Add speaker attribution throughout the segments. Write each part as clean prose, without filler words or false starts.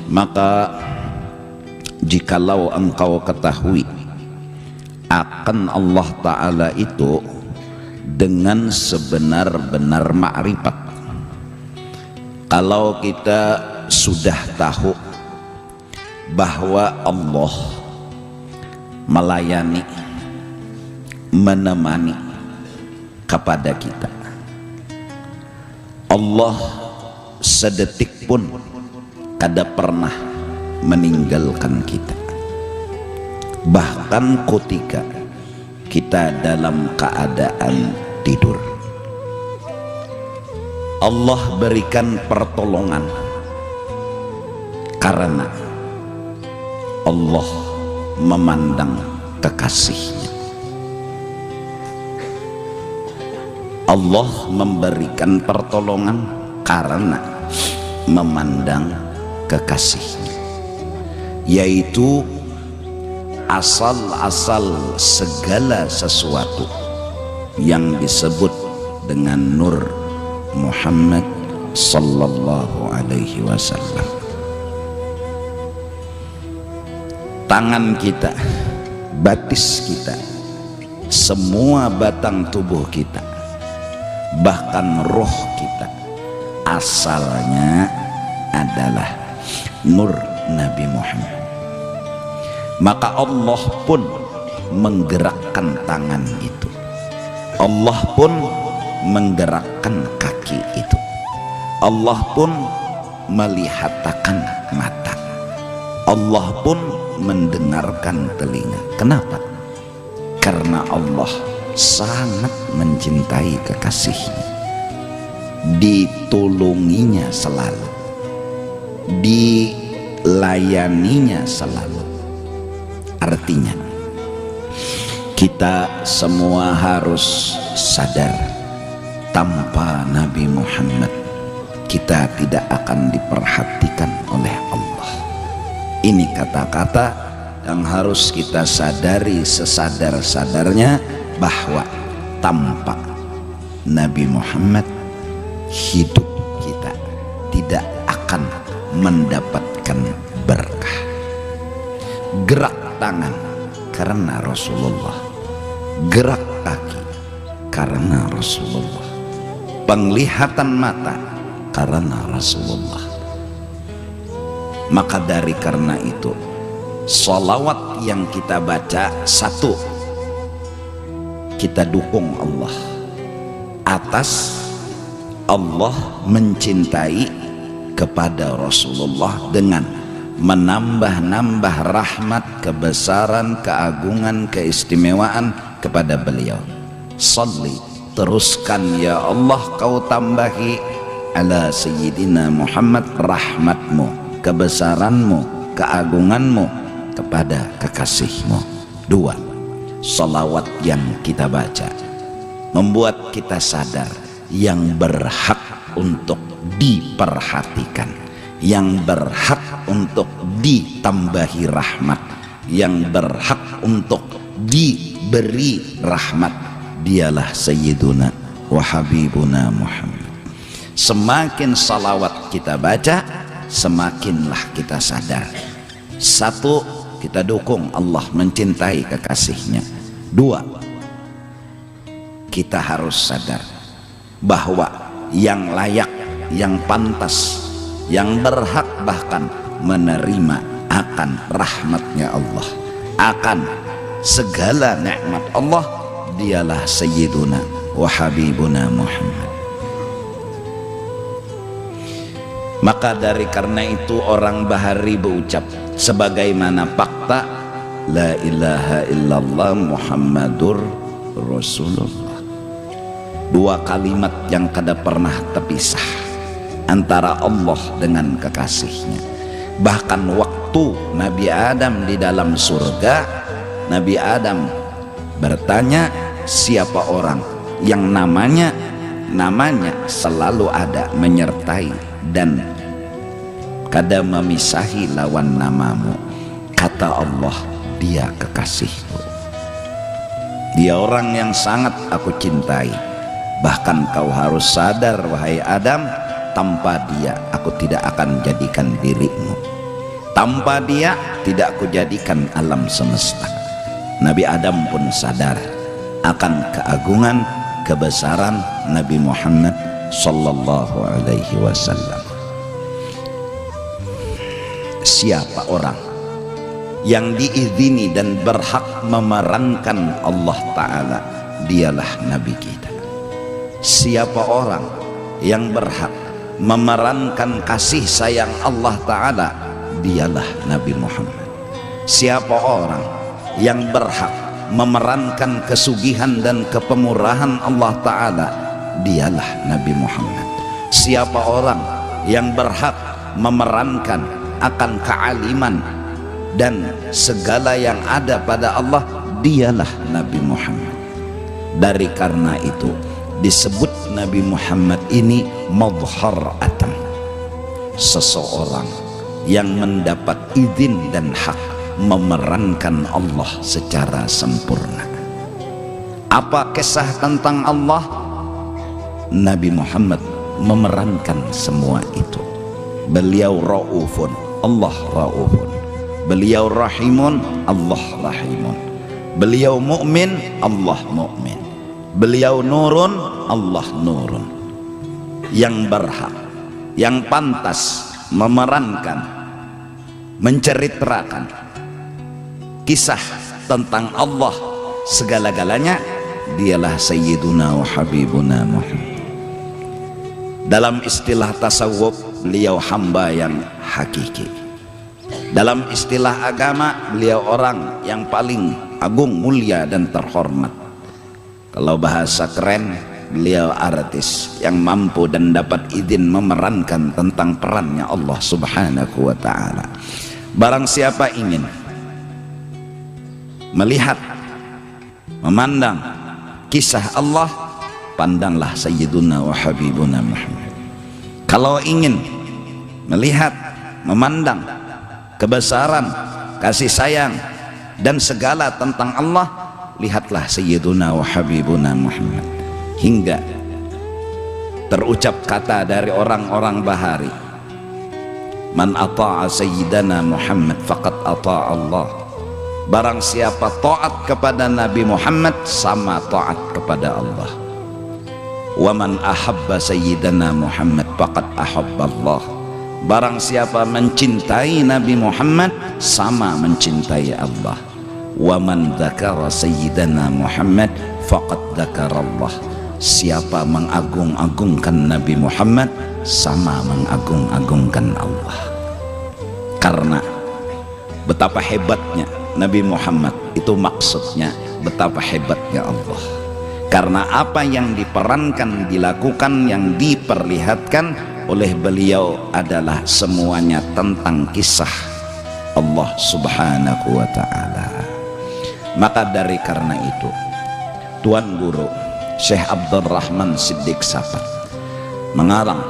Speaker 1: Maka jikalau engkau ketahui akan Allah Ta'ala itu dengan sebenar-benar ma'rifat, kalau kita sudah tahu bahwa Allah melayani, menemani kepada kita, Allah sedetik pun kada pernah meninggalkan kita, bahkan ketika kita dalam keadaan tidur, Allah berikan pertolongan karena Allah memandang kekasihnya. Allah memberikan pertolongan karena memandang kekasihnya, yaitu asal-asal segala sesuatu yang disebut dengan Nur Muhammad sallallahu alaihi wasallam. Tangan kita, batis kita, semua batang tubuh kita, bahkan roh kita asalnya adalah nur Nabi Muhammad. Maka Allah pun menggerakkan tangan itu, Allah pun menggerakkan kaki itu, Allah pun melihatkan mata, Allah pun mendengarkan telinga. Kenapa? Karena Allah sangat mencintai kekasihnya, ditulunginya selalu, dilayaninya selalu. Artinya kita semua harus sadar, tanpa Nabi Muhammad kita tidak akan diperhatikan oleh Allah. Ini kata-kata yang harus kita sadari sesadar-sadarnya, bahwa tanpa Nabi Muhammad hidup kita tidak akan mendapatkan berkah. Gerak tangan karena Rasulullah, gerak kaki karena Rasulullah, penglihatan mata karena Rasulullah. Maka dari karena itu, sholawat yang kita baca, satu, kita dukung Allah atas Allah mencintai kepada Rasulullah dengan menambah-nambah rahmat, kebesaran, keagungan, keistimewaan kepada beliau. Salli, teruskan ya Allah, kau tambahi ala Sayyidina Muhammad rahmatmu, kebesaranmu, keagunganmu kepada kekasihmu. Dua, salawat yang kita baca membuat kita sadar yang berhak untuk diperhatikan, yang berhak untuk ditambahi rahmat, yang berhak untuk diberi rahmat, dialah Sayyiduna wa Habibuna Muhammad. Semakin salawat kita baca, semakinlah kita sadar, satu, kita dukung Allah mencintai kekasihnya. Dua, kita harus sadar bahwa yang layak, yang pantas, yang berhak bahkan menerima akan rahmatnya Allah, akan segala nikmat Allah, dialah Sayyiduna wa Habibuna Muhammad. Maka dari karena itu orang Bahari berucap sebagaimana fakta la ilaha illallah Muhammadur Rasulullah. Dua kalimat yang kada pernah terpisah antara Allah dengan kekasihnya. Bahkan waktu Nabi Adam di dalam surga, Nabi Adam bertanya, siapa orang yang namanya selalu ada, menyertai dan kada memisahi lawan namamu. Kata Allah, dia kekasihku, dia orang yang sangat aku cintai. Bahkan kau harus sadar wahai Adam, tanpa dia aku tidak akan jadikan dirimu. Tanpa dia tidak kujadikan alam semesta. Nabi Adam pun sadar akan keagungan, kebesaran Nabi Muhammad sallallahu alaihi wasallam. Siapa orang yang diizini dan berhak memerankan Allah Ta'ala, dialah Nabi kita. Siapa orang yang berhak memerankan kasih sayang Allah Ta'ala, dialah Nabi Muhammad. Siapa orang yang berhak memerankan kesugihan dan kepemurahan Allah Ta'ala, dialah Nabi Muhammad. Siapa orang yang berhak memerankan akan kealiman dan segala yang ada pada Allah, dialah Nabi Muhammad. Dari karena itu disebut Nabi Muhammad ini madhhar atam, seseorang yang mendapat izin dan hak memerankan Allah secara sempurna. Apa kisah tentang Allah? Nabi Muhammad memerankan semua itu. Beliau raufun, Allah raufun. Beliau rahimun, Allah rahimun. Beliau mukmin, Allah mukmin. Beliau nurun, Allah nurun. Yang berhak, yang pantas memerankan, menceritakan kisah tentang Allah segala-galanya, dialah Sayyiduna wa Habibuna Muhammad. Dalam istilah tasawuf, beliau hamba yang hakiki. Dalam istilah agama, beliau orang yang paling agung, mulia dan terhormat. Kalau bahasa keren, beliau artis yang mampu dan dapat izin memerankan tentang perannya Allah Subhanahu wa ta'ala. Barang siapa ingin melihat, memandang kisah Allah, pandanglah Sayyiduna wa Habibuna Muhammad. Kalau ingin melihat, memandang kebesaran, kasih sayang dan segala tentang Allah, lihatlah Sayyiduna wa Habibuna Muhammad. Hingga terucap kata dari orang-orang bahari, man ata'a Sayyidana Muhammad faqad ata'a Allah. Barang siapa taat kepada Nabi Muhammad, sama taat kepada Allah. Wa man ahabba Sayyidana Muhammad faqad ahabba Allah. Barang siapa mencintai Nabi Muhammad, sama mencintai Allah. Wa man dzakara Sayyidana Muhammad faqad dzakara Allah. Siapa mengagung-agungkan Nabi Muhammad, sama mengagung-agungkan Allah. Karena betapa hebatnya Nabi Muhammad, itu maksudnya betapa hebatnya Allah. Karena apa yang diperankan, dilakukan, yang diperlihatkan oleh beliau adalah semuanya tentang kisah Allah Subhanahu wa ta'ala. Maka dari karena itu, Tuan Guru Syekh Abdul Rahman Siddiq Sapat mengarang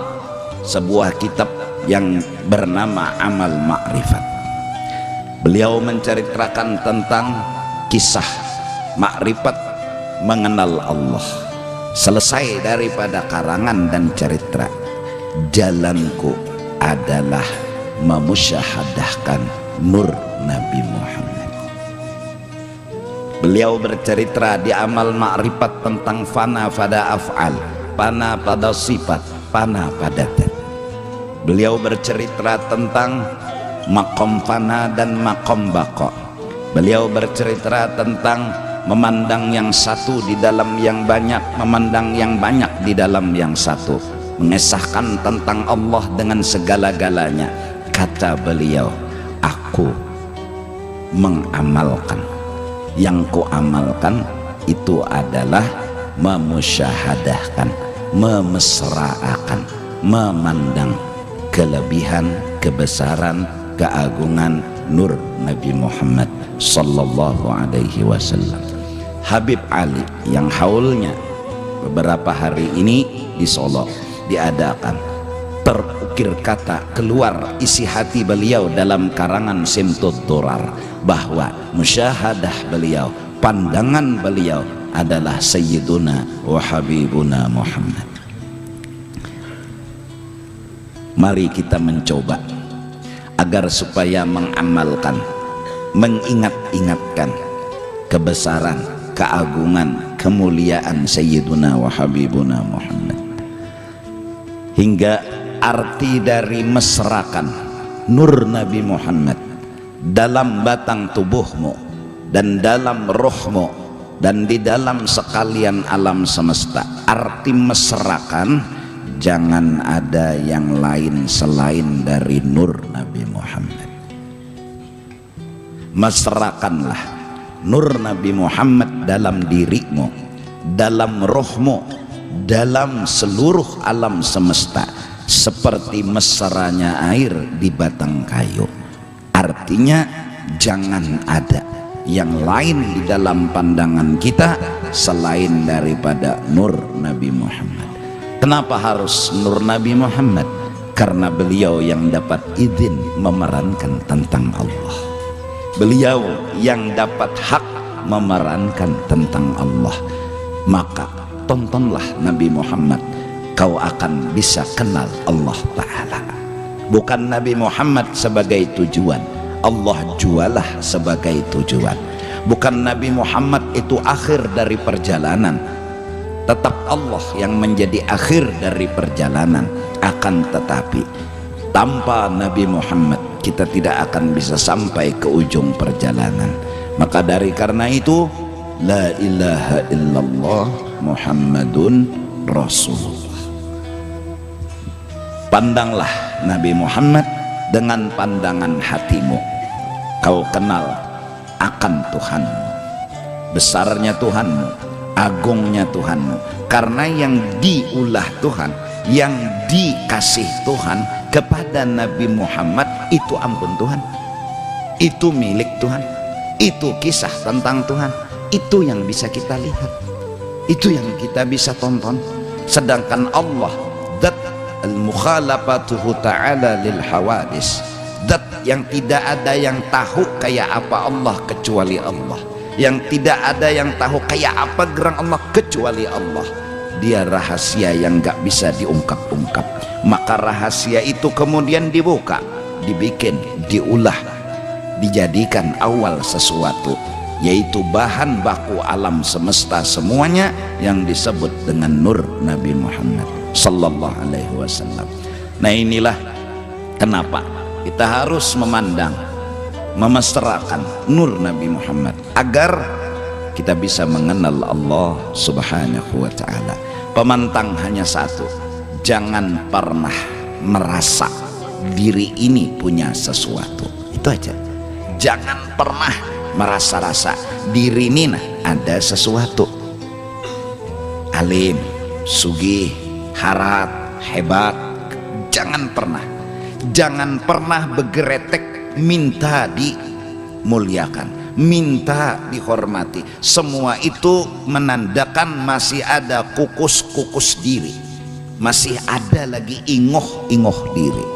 Speaker 1: sebuah kitab yang bernama Amal Ma'rifat. Beliau menceritakan tentang kisah makrifat mengenal Allah. Selesai daripada karangan dan cerita, jalanku adalah memusyahadahkan nur Nabi Muhammad. Beliau bercerita di Amal Ma'rifat tentang fana pada af'al, fana pada sifat, fana pada dat. Beliau bercerita tentang makom fana dan makom bako. Beliau bercerita tentang memandang yang satu di dalam yang banyak, memandang yang banyak di dalam yang satu, mengesahkan tentang Allah dengan segala-galanya. Kata beliau, aku mengamalkan, yang ku amalkan itu adalah memusyahadahkan, memesraakan, memandang kelebihan, kebesaran, keagungan nur Nabi Muhammad sallallahu alaihi wasallam. Habib Ali yang haulnya beberapa hari ini di Solo diadakan, terukir kata keluar isi hati beliau dalam karangan Simtud Durar, bahwa musyahadah beliau, pandangan beliau adalah Sayyiduna wa Habibuna Muhammad. Mari kita mencoba agar supaya mengamalkan, mengingat-ingatkan kebesaran, keagungan, kemuliaan Sayyiduna wa Habibuna Muhammad. Hingga arti dari mesrakan nur Nabi Muhammad dalam batang tubuhmu dan dalam rohmu dan di dalam sekalian alam semesta, arti mesrakan jangan ada yang lain selain dari nur Nabi Muhammad. Mesrakanlah nur Nabi Muhammad dalam dirimu, dalam rohmu, dalam seluruh alam semesta, seperti mesranya air di batang kayu. Artinya jangan ada yang lain di dalam pandangan kita selain daripada nur Nabi Muhammad. Kenapa harus nur Nabi Muhammad? Karena beliau yang dapat izin memerankan tentang Allah, beliau yang dapat hak memerankan tentang Allah. Maka tontonlah Nabi Muhammad, kau akan bisa kenal Allah Ta'ala. Bukan Nabi Muhammad sebagai tujuan, Allah jualah sebagai tujuan. Bukan Nabi Muhammad itu akhir dari perjalanan, tetap Allah yang menjadi akhir dari perjalanan. Akan tetapi tanpa Nabi Muhammad kita tidak akan bisa sampai ke ujung perjalanan. Maka dari karena itu, la ilaha illallah Muhammadun Rasulullah. Pandanglah Nabi Muhammad dengan pandangan hatimu. Kau kenal akan Tuhanmu, besarnya Tuhanmu, agungnya Tuhanmu. Karena yang diulah Tuhan, yang dikasih Tuhan kepada Nabi Muhammad itu ampun Tuhan, itu milik Tuhan, itu kisah tentang Tuhan, itu yang bisa kita lihat, itu yang kita bisa tonton. Sedangkan Allah dat al-mukhalafatuhu ta'ala lil hawadis, dat yang tidak ada yang tahu kayak apa Allah kecuali Allah, yang tidak ada yang tahu kayak apa gerak Allah kecuali Allah. Dia rahasia yang gak bisa diungkap-ungkap. Maka rahasia itu kemudian dibuka, dibikin, diulah, dijadikan awal sesuatu, yaitu bahan baku alam semesta semuanya yang disebut dengan nur Nabi Muhammad sallallahu alaihi wasallam. Nah, inilah kenapa kita harus memandang, memesrakan nur Nabi Muhammad agar kita bisa mengenal Allah subhanahu wa ta'ala. Pemantang hanya satu, jangan pernah merasa diri ini punya sesuatu. Itu aja. Jangan pernah merasa-rasa diri ini ada sesuatu. Alim, sugih, harat, hebat. Jangan pernah. Jangan pernah bergeretek minta dimuliakan, minta dihormati. Semua itu menandakan masih ada kukus-kukus diri, masih ada lagi ingoh-ingoh diri,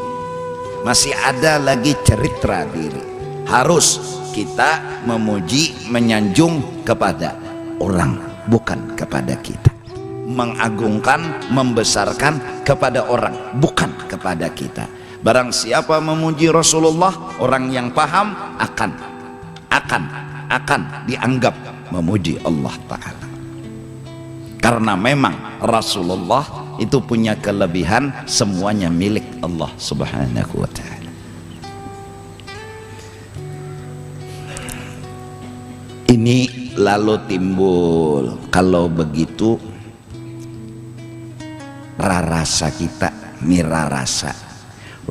Speaker 1: masih ada lagi cerita diri. Harus kita memuji, menyanjung kepada orang, bukan kepada kita. Mengagungkan, membesarkan kepada orang, bukan kepada kita. Barang siapa memuji Rasulullah, orang yang paham akan dianggap memuji Allah Ta'ala. Karena memang Rasulullah itu punya kelebihan, semuanya milik Allah Subhanahu wa Ta'ala. Ini lalu timbul, kalau begitu rasa kita mira rasa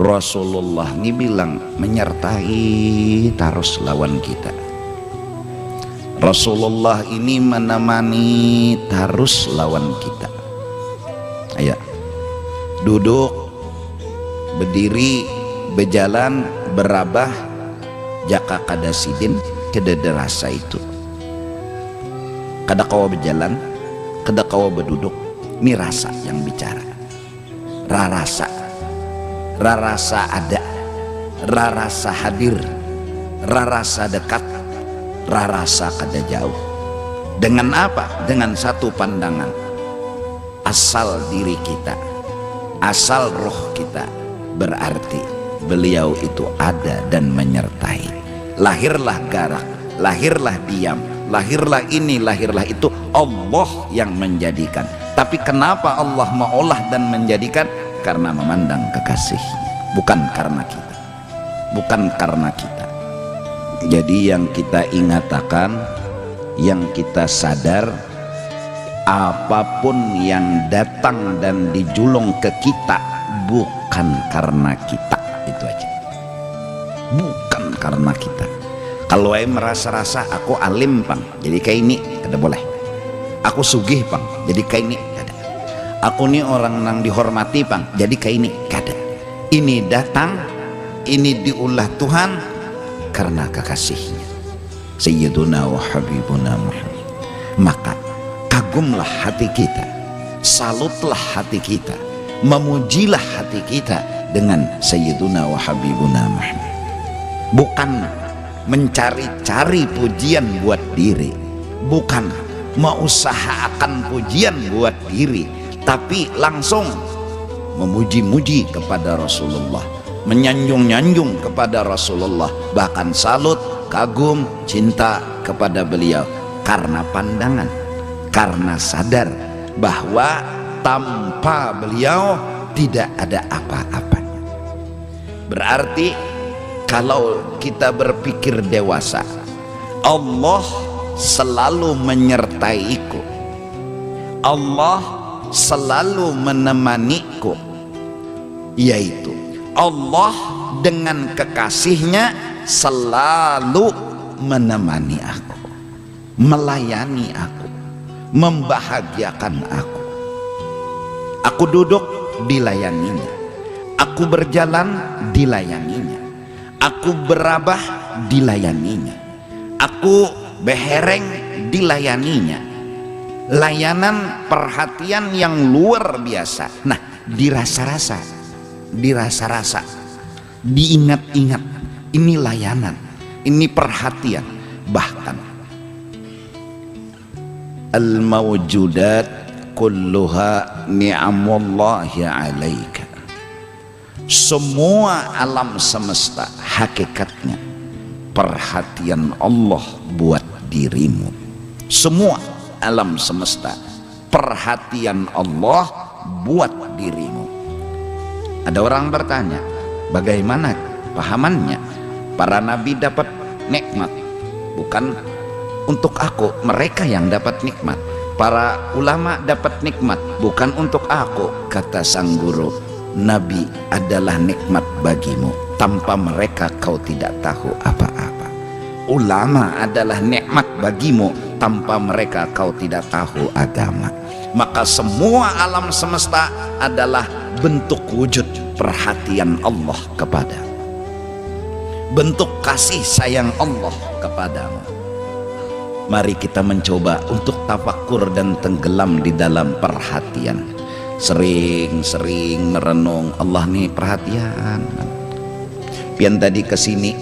Speaker 1: Rasulullah ini bilang menyertai terus lawan kita. Rasulullah ini menemani terus lawan kita. Ayo duduk, berdiri, berjalan, berabah, jaka kada sidin kedada rasa itu. Kada kawa berjalan, kada kawa berduduk, ini rasa yang bicara. Rarasa ada, rarasa hadir, rarasa dekat, rarasa kada jauh. Dengan apa? Dengan satu pandangan, asal diri kita, asal roh kita, berarti beliau itu ada dan menyertai. Lahirlah Garak, lahirlah Diam, lahirlah ini, lahirlah itu, Allah yang menjadikan. Tapi kenapa Allah mengolah dan menjadikan? Karena memandang kekasihnya, bukan karena kita, bukan karena kita. Jadi yang kita ingatakan, yang kita sadar, apapun yang datang dan dijulung ke kita bukan karena kita, itu aja, bukan karena kita. Kalau saya merasa-rasa aku alim pang, jadi kayak ini kada boleh. Aku sugih pang, jadi kayak ini kada. Aku nih orang yang dihormati pang, jadi kayak ini kada. Ini datang, ini diulah Tuhan karena kekasihnya Sayyiduna wa Habibuna Muhammad. Maka kagumlah hati kita, salutlah hati kita, memujilah hati kita dengan Sayyiduna wa Habibuna Muhammad. Bukan mencari-cari pujian buat diri, bukan mengusahakan pujian buat diri, tapi langsung memuji-muji kepada Rasulullah, menyanjung-nyanjung kepada Rasulullah, bahkan salut, kagum, cinta kepada beliau karena pandangan, karena sadar bahwa tanpa beliau tidak ada apa-apanya. Berarti kalau kita berpikir dewasa, Allah selalu menyertaiku, Allah selalu menemaniku, yaitu Allah dengan kekasihnya selalu menemani aku, melayani aku, membahagiakan aku. Aku duduk, dilayaninya. Aku berjalan, dilayaninya. Aku berabah, dilayaninya. Aku behereng, dilayaninya. Layanan perhatian yang luar biasa. Nah, dirasa-rasa, dirasa-rasa, diingat-ingat, ini layanan, ini perhatian. Bahkan al-mawjudat kulluha ni'amullahi alaika. Semua alam semesta hakikatnya perhatian Allah buat dirimu. Semua alam semesta perhatian Allah buat dirimu. Ada orang bertanya, bagaimana pahamannya? Para nabi dapat nikmat, bukan untuk aku, mereka yang dapat nikmat. Para ulama dapat nikmat, bukan untuk aku. Kata sang guru, nabi adalah nikmat bagimu, tanpa mereka kau tidak tahu apa-apa. Ulama adalah nikmat bagimu, tanpa mereka kau tidak tahu agama. Maka semua alam semesta adalah bentuk wujud perhatian Allah kepada, bentuk kasih sayang Allah kepadamu. Mari kita mencoba untuk tafakur dan tenggelam di dalam perhatian. Sering-sering merenung, Allah nih perhatian. Pian tadi kesini,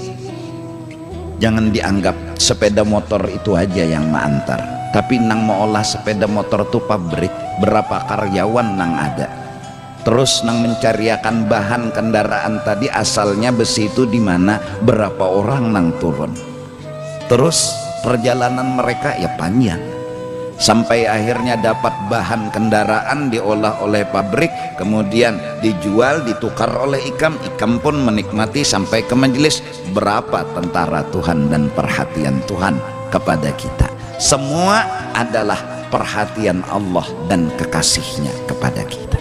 Speaker 1: jangan dianggap sepeda motor itu aja yang mengantar, tapi nang mau olah sepeda motor tuh pabrik, berapa karyawan nang ada. Terus nang mencariakan bahan kendaraan tadi asalnya besi itu di mana, berapa orang nang turun. Terus perjalanan mereka ya panjang, sampai akhirnya dapat bahan kendaraan diolah oleh pabrik, kemudian dijual, ditukar oleh ikam pun menikmati sampai ke majelis. Berapa tentara Tuhan dan perhatian Tuhan kepada kita. Semua adalah perhatian Allah dan kekasihnya kepada kita.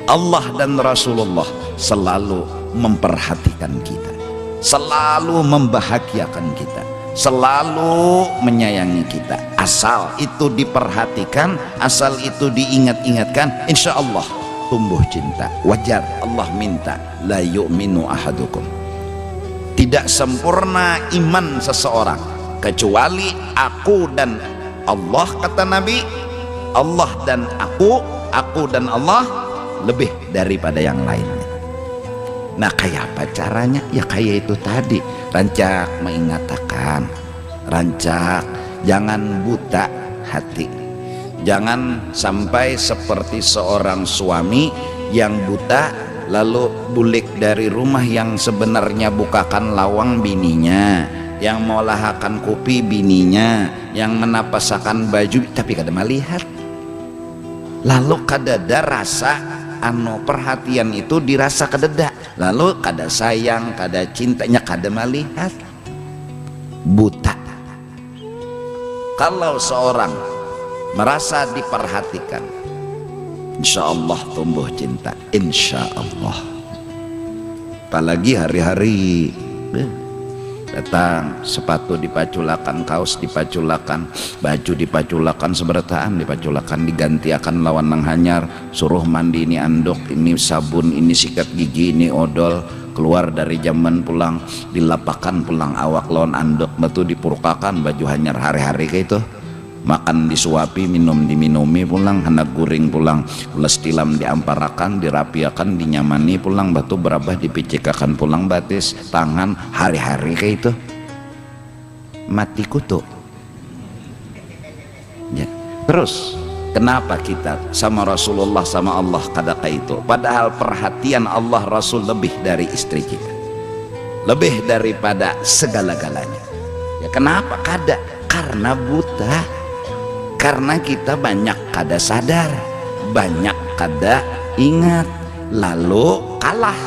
Speaker 1: Allah dan Rasulullah selalu memperhatikan kita, selalu membahagiakan kita, selalu menyayangi kita. Asal itu diperhatikan, asal itu diingat-ingatkan, insya Allah tumbuh cinta. Wajar Allah minta, la yu'minu ahadukum, tidak sempurna iman seseorang kecuali aku dan Allah. Kata Nabi, Allah dan aku dan Allah lebih daripada yang lainnya. Nah, kayak apa caranya? Ya kayak itu tadi, rancak mengatakan, rancak jangan buta hati, jangan sampai seperti seorang suami yang buta lalu bulik dari rumah yang sebenarnya bukakan lawang bininya, yang mau lahakan kopi bininya, yang menapasakan baju tapi kada melihat. Lalu kadada rasa perhatian itu dirasa kadada, lalu kada sayang, kada cintanya, kada melihat. Buta. Kalau seorang merasa diperhatikan, insya Allah tumbuh cinta, insya Allah. Apalagi hari-hari datang sepatu dipaculakan, kaos dipaculakan, baju dipaculakan, seberataan dipaculakan, digantiakan lawan nang hanyar, suruh mandi ini anduk, ini sabun, ini sikat gigi, ini odol, keluar dari zaman pulang dilapakan pulang awak lawan anduk, batu dipurkakan baju hanyar hari-hari kayak itu. Makan disuapi, minum diminumi pulang, hendak guring pulang, ulas tilam diamparakan, dirapiakan, dinyamani pulang, batu berabah dipicikakan pulang, batis tangan hari-hari kayak itu. Mati kutu ya. Terus kenapa kita sama Rasulullah sama Allah kada kayak itu, padahal perhatian Allah Rasul lebih dari istri kita, lebih daripada segala-galanya ya. Kenapa kada? Karena buta. Karena kita banyak kada sadar, banyak kada ingat, lalu kalah,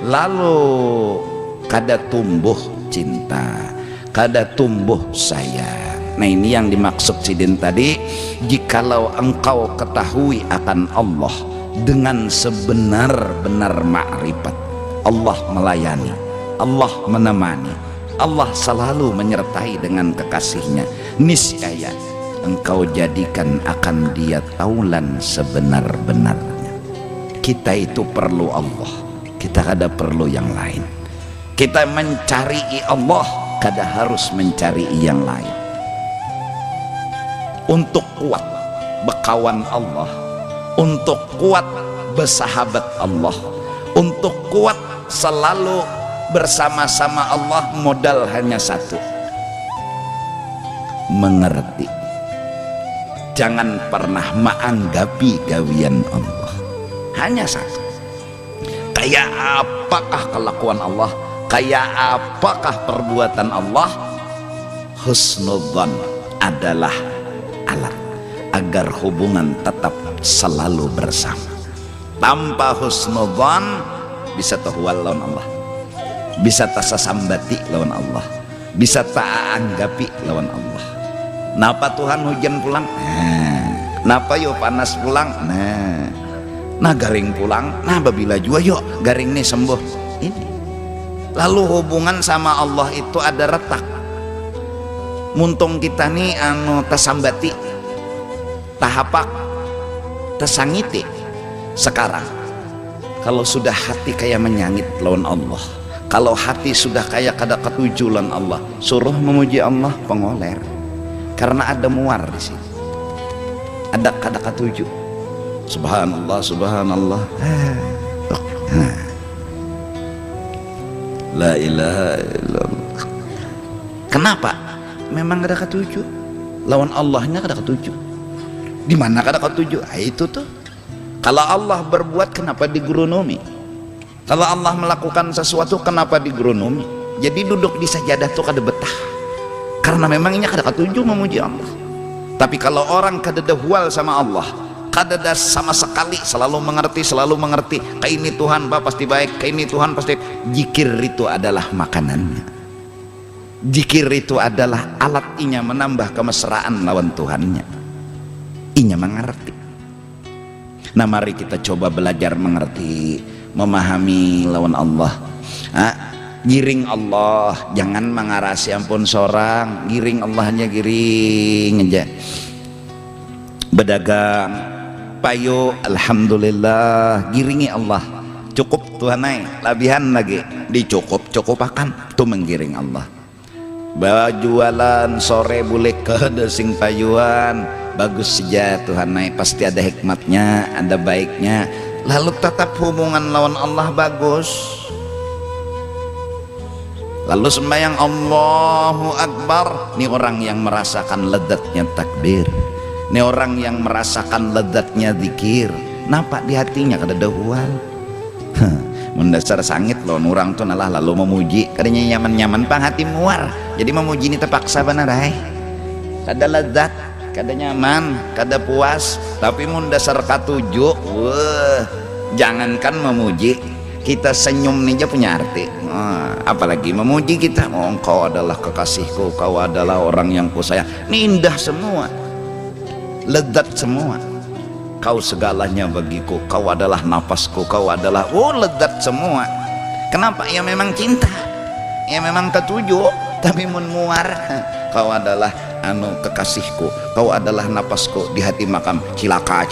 Speaker 1: lalu kada tumbuh cinta, kada tumbuh sayang. Nah ini yang dimaksud Sidin tadi. Jikalau engkau ketahui akan Allah dengan sebenar-benar makrifat, Allah melayani, Allah menemani, Allah selalu menyertai dengan kekasihnya, niscaya engkau jadikan akan dia taulan sebenar-benarnya. Kita itu perlu Allah, kita kada perlu yang lain. Kita mencari Allah, kada harus mencari yang lain. Untuk kuat berkawan Allah, untuk kuat bersahabat Allah, untuk kuat selalu bersama-sama Allah, modal hanya satu: mengerti. Jangan pernah menganggapi gawian Allah, hanya satu. Kayak apakah kelakuan Allah, kayak apakah perbuatan Allah, husnudzan adalah alat agar hubungan tetap selalu bersama. Tanpa husnudzan bisa terhual lawan Allah, bisa tasasambati lawan Allah, bisa taanggapi lawan Allah. Napa Tuhan hujan pulang? Napa yo panas pulang? Nah garing pulang. Nah babila jua yuk garing nih sembuh. Ini. Lalu hubungan sama Allah itu ada retak. Muntung kita nih tasambati, tahapak, tasangiti. Sekarang kalau sudah hati kayak menyangit lawan Allah, kalau hati sudah kayak kada ketuju lawan Allah, suruh memuji Allah pengoler. Karena ada muar di sini, ada kada ketujuh. Subhanallah, subhanallah, la ilaha illallah. Kenapa? Memang kada ketujuh. Lawan Allahnya kada ketujuh. Di mana kada ketujuh? Itu tuh. Kalau Allah berbuat, kenapa digeronomi? Kalau Allah melakukan sesuatu, kenapa digeronomi? Jadi duduk di sajadah tuh kada betah. Karena memangnya kada ketujuh memuji Allah. Tapi kalau orang kada dahwal sama Allah, kada sama sekali selalu mengerti, kayak ini Tuhan Pak pasti baik, kayak ini Tuhan pasti. Zikir itu adalah makanannya, zikir itu adalah alat inya menambah kemesraan lawan Tuhannya, inya mengerti. Nah mari kita coba belajar mengerti, memahami lawan Allah. Giring Allah, jangan mengarasi ampun seorang, giring Allahnya, giring aja. Berdagang payo, alhamdulillah, giringi Allah. Cukup Tuhanai, labihan lagi dicukup-cukupakan, itu menggiring Allah. Bajualan sore boleh ke desing payuan, bagus saja Tuhanai, pasti ada hikmatnya, ada baiknya. Lalu tetap hubungan lawan Allah bagus. Lalu sembahyang Allahu Akbar. Ini orang yang merasakan ledatnya takbir, ini orang yang merasakan ledatnya zikir. Nampak di hatinya kada dahwal. mendasar sangit loh orang tuh nalah lalu memuji kadanya nyaman-nyaman pang hati muar jadi memuji ini terpaksa benar kada lezat kada nyaman kada puas tapi mendasar katuju wah jangankan memuji kita senyum nih aja punya arti apalagi memuji kita engkau adalah kekasihku kau adalah orang yang kusayang ini indah semua lezat semua kau segalanya bagiku, kau adalah napasku, kau adalah lezat semua. Kenapa? Ya memang cinta, ya memang ketujuh, tapi mun muar kau adalah kekasihku, kau adalah napasku di hati makam cilaka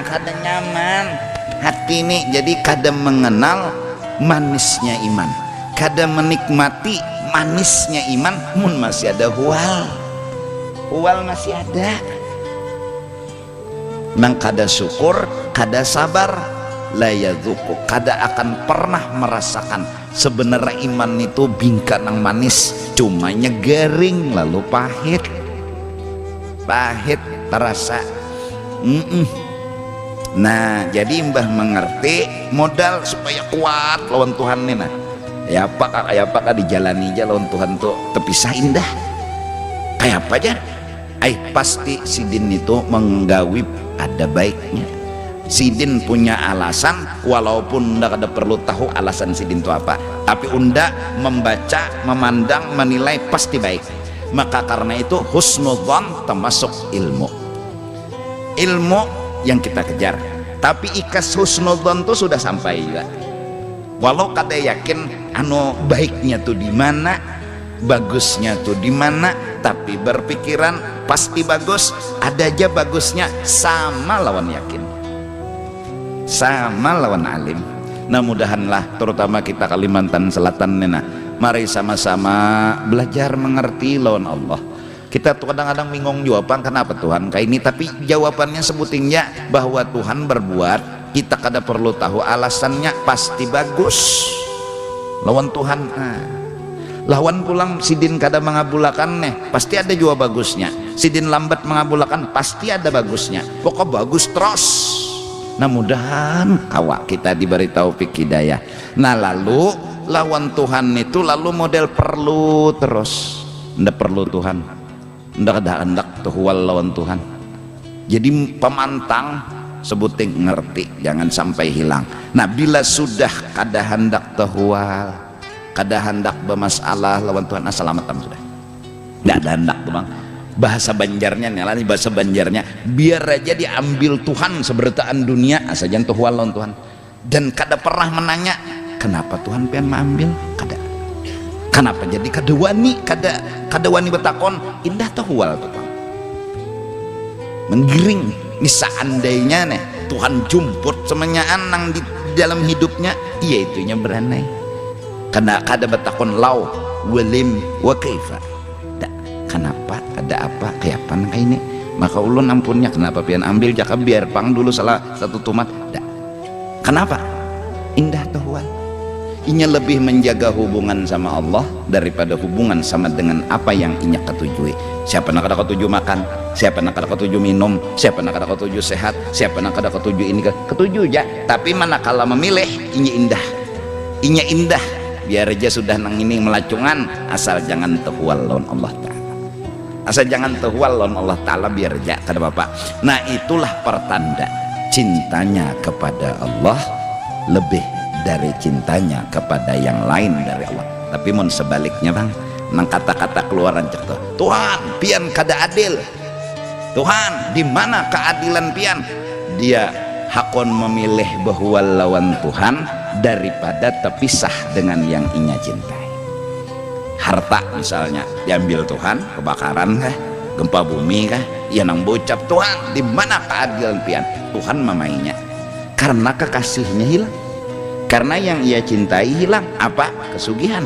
Speaker 1: kada nyaman hati ini jadi kada mengenal manisnya iman, kada menikmati manisnya iman mun masih ada hual masih ada nang kada syukur, kada sabar, la yadzuku, kada akan pernah merasakan sebenarnya iman itu bingka nang manis, cumanya garing lalu pahit terasa. Nah jadi mbah mengerti modal supaya kuat lawan Tuhan nih nah ya apa dijalani aja lawan Tuhan tuh terpisah indah kayak apa aja pasti sidin itu menggawi ada baiknya. Sidin punya alasan walaupun ndak ada perlu tahu alasan sidin itu apa, tapi unda membaca, memandang, menilai pasti baik. Maka karena itu husnudzon termasuk ilmu yang kita kejar, tapi ikas husnudzon itu sudah sampai juga walau kada yakin baiknya tuh di mana, bagusnya tuh di mana, tapi berpikiran pasti bagus, ada aja bagusnya sama lawan yakin, sama lawan alim. Nah mudahanlah terutama kita Kalimantan Selatan nena, mari sama-sama belajar mengerti lawan Allah. Kita tuh kadang-kadang bingung jawaban kenapa Tuhan kayak ini, tapi jawabannya sebutingnya bahwa Tuhan berbuat, kita kada perlu tahu alasannya, pasti bagus lawan Tuhan. Lawan pulang sidin kada mengabulakan pasti ada juga bagusnya, sidin lambat mengabulakan pasti ada bagusnya, pokok bagus terus. Nah mudahan awak kita diberi taufik hidayah. Nah lalu lawan Tuhan itu lalu model perlu terus, ndak perlu Tuhan, ndak ada hendak tuhual lawan Tuhan. Jadi pemantang sebuting ngerti jangan sampai hilang. Nah bila sudah kada hendak tuhual, kada hendak bermasalah lawan Tuhan, assalamatan sudah tidak ada hendak tuh bang. Bahasa Banjarnya nyalani bahasa Banjarnya, biar aja diambil Tuhan seberitaan dunia asal jangan tuh lawan Tuhan, dan kada pernah menanya kenapa Tuhan pengen mengambil, kada kenapa jadi kada wani betakon indah tuh bang menggiring. Ini seandainya Tuhan jumput semenyaan nang di dalam hidupnya, iya itunya beranai kada betakon lau walim wa kaifa, kenapa ada apa kayak apa kayak ini, maka ulun ampunnya kenapa pian ambil jaka biar pang dulu salah satu tumat kenapa indah tuhuan. Inya lebih menjaga hubungan sama Allah daripada hubungan sama dengan apa yang inya ketujui. Siapa nak kada ketuju makan, siapa nak kada ketuju minum, siapa nak kada ketuju sehat, siapa nak kada ketuju ini ketuju ya, tapi manakala memilih inya indah biar aja sudah nang ini melacungan, asal jangan tuhual lawan Allah Ta'ala, asal jangan tuhual lawan Allah Ta'ala biar aja kada bapak. Nah itulah pertanda cintanya kepada Allah lebih dari cintanya kepada yang lain dari Allah. Tapi mun sebaliknya bang, nang kata-kata keluaran cek Tuhan pian kada adil, Tuhan di mana keadilan pian, dia hakon memilih bahwa lawan Tuhan daripada terpisah dengan yang inya cintai. Harta misalnya diambil Tuhan, kebakaran kah, gempa bumi kah, ia nang bocap Tuhan di mana keadilan pian, Tuhan memainya karena kekasihnya hilang, karena yang ia cintai hilang apa? Kesugihan.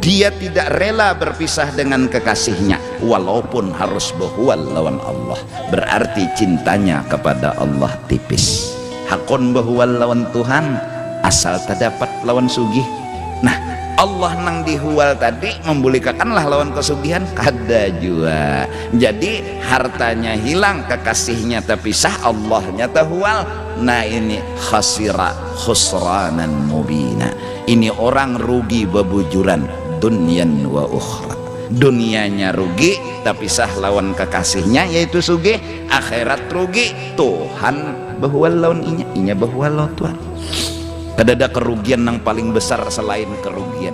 Speaker 1: Dia tidak rela berpisah dengan kekasihnya walaupun harus berhual lawan Allah, berarti cintanya kepada Allah tipis. Hakon berhual lawan Tuhan asal terdapat lawan sugih. Nah Allah nang dihual tadi membolehkanlah lawan kesugihan kada jua. Jadi hartanya hilang, kekasihnya terpisah, Allahnya terhual. Nah ini khasira khusranan mubina. Ini orang rugi bebujuran dunyan wa ukhra. Dunianya rugi terpisah lawan kekasihnya yaitu sugih, akhirat rugi Tuhan behual lawan inya behual lawan Tuhan. Kada ada kerugian yang paling besar selain kerugian